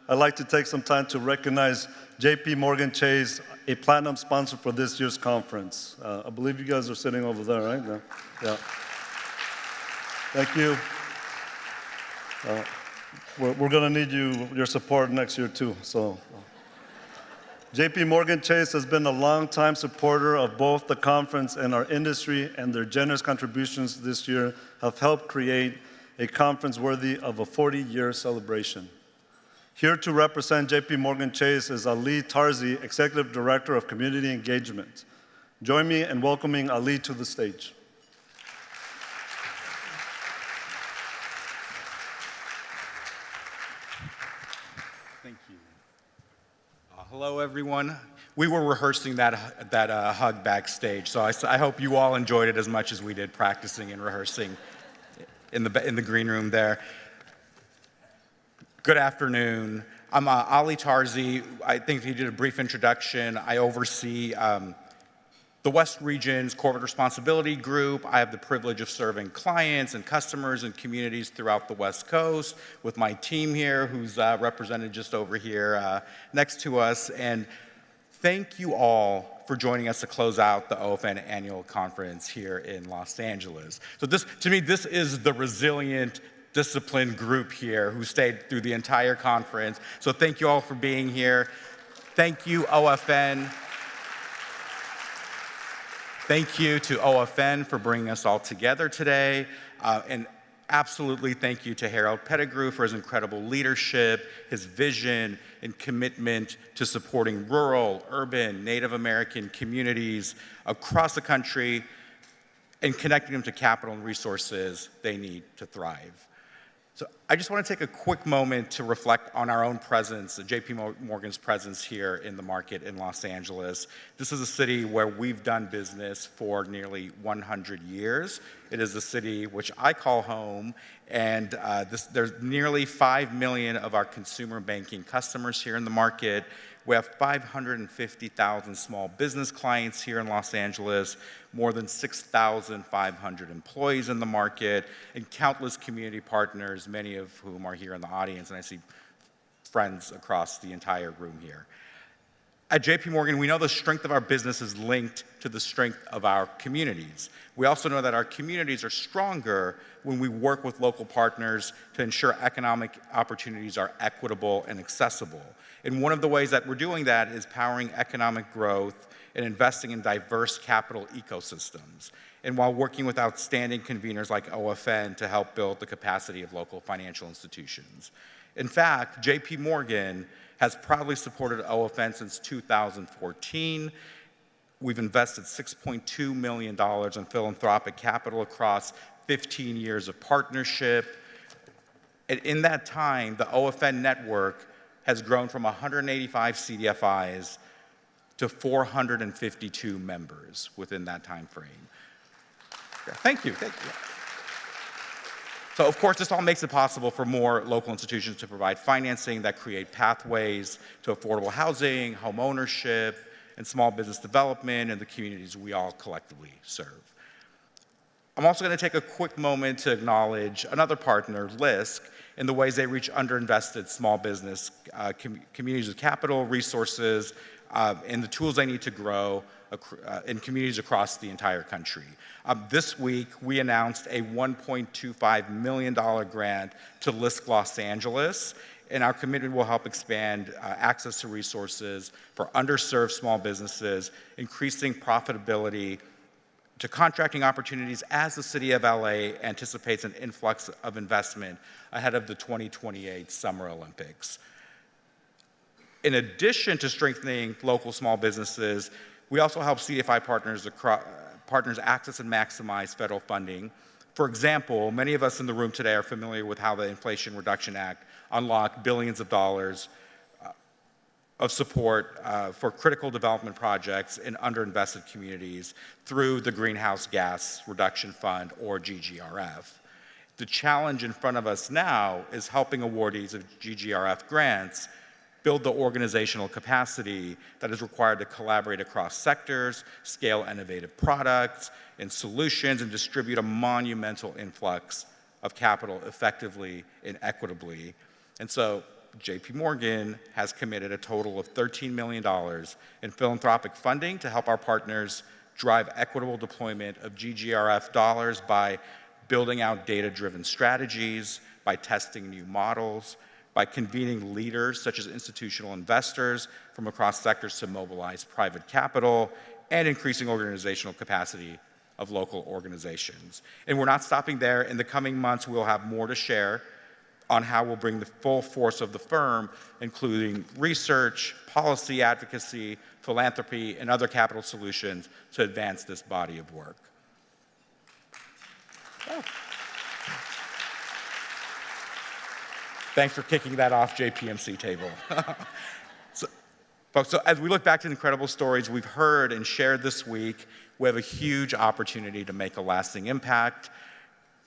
I'd like to take some time to recognize JPMorgan Chase, a platinum sponsor for this year's conference. I believe you guys are sitting over there, right? Yeah. Thank you. We're going to need your support next year too. So, JPMorgan Chase has been a longtime supporter of both the conference and our industry, and their generous contributions this year have helped create a conference worthy of a 40-year celebration. Here to represent JPMorgan Chase is Ali Tarzi, Executive Director of Community Engagement. Join me in welcoming Ali to the stage. Thank you. Hello, everyone. We were rehearsing that hug backstage, so I hope you all enjoyed it as much as we did practicing and rehearsing in the green room there. Good afternoon. I'm Ali Tarzi. I think he did a brief introduction. I oversee the West Region's Corporate Responsibility Group. I have the privilege of serving clients and customers and communities throughout the West Coast with my team here, who's represented just over here next to us. And thank you all for joining us to close out the OFN annual conference here in Los Angeles. So to me, this is the resilient, disciplined group here who stayed through the entire conference. So thank you all for being here. Thank you, OFN. Thank you to OFN for bringing us all together today. And absolutely thank you to Harold Pettigrew for his incredible leadership, his vision, and commitment to supporting rural, urban, Native American communities across the country and connecting them to capital and resources they need to thrive. So I just want to take a quick moment to reflect on our own presence, JPMorgan's presence here in the market in Los Angeles. This is a city where we've done business for nearly 100 years. It is a city which I call home, and there's nearly 5 million of our consumer banking customers here in the market. We have 550,000 small business clients here in Los Angeles, more than 6,500 employees in the market, and countless community partners, many of whom are here in the audience, and I see friends across the entire room here. At JPMorgan, we know the strength of our business is linked to the strength of our communities. We also know that our communities are stronger when we work with local partners to ensure economic opportunities are equitable and accessible. And one of the ways that we're doing that is powering economic growth and investing in diverse capital ecosystems, and while working with outstanding conveners like OFN to help build the capacity of local financial institutions. In fact, JPMorgan has proudly supported OFN since 2014. We've invested $6.2 million in philanthropic capital across 15 years of partnership. And in that time, the OFN network has grown from 185 CDFIs to 452 members within that time frame. Yeah, thank you. So of course, this all makes it possible for more local institutions to provide financing that create pathways to affordable housing, home ownership, and small business development in the communities we all collectively serve. I'm also going to take a quick moment to acknowledge another partner, LISC, in the ways they reach underinvested small business communities with capital, resources, and the tools they need to grow in communities across the entire country. This week, we announced a $1.25 million grant to LISC Los Angeles, and our commitment will help expand access to resources for underserved small businesses, increasing profitability to contracting opportunities as the city of LA anticipates an influx of investment ahead of the 2028 Summer Olympics. In addition to strengthening local small businesses, we also help CDFI partners access and maximize federal funding. For example, many of us in the room today are familiar with how the Inflation Reduction Act unlocked billions of dollars of support for critical development projects in underinvested communities through the Greenhouse Gas Reduction Fund, or GGRF. The challenge in front of us now is helping awardees of GGRF grants build the organizational capacity that is required to collaborate across sectors, scale innovative products and solutions, and distribute a monumental influx of capital effectively and equitably. And so JPMorgan has committed a total of $13 million in philanthropic funding to help our partners drive equitable deployment of GGRF dollars by building out data-driven strategies, by testing new models, by convening leaders such as institutional investors from across sectors to mobilize private capital, and increasing organizational capacity of local organizations. And we're not stopping there. In the coming months, we'll have more to share on how we'll bring the full force of the firm, including research, policy advocacy, philanthropy, and other capital solutions to advance this body of work. Oh. Thanks for kicking that off, JPMC table. Folks, so as we look back to the incredible stories we've heard and shared this week, we have a huge opportunity to make a lasting impact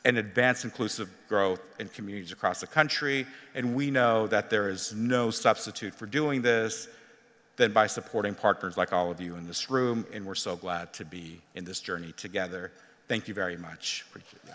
and advance inclusive growth in communities across the country. And we know that there is no substitute for doing this than by supporting partners like all of you in this room. And we're so glad to be in this journey together. Thank you very much. Appreciate it.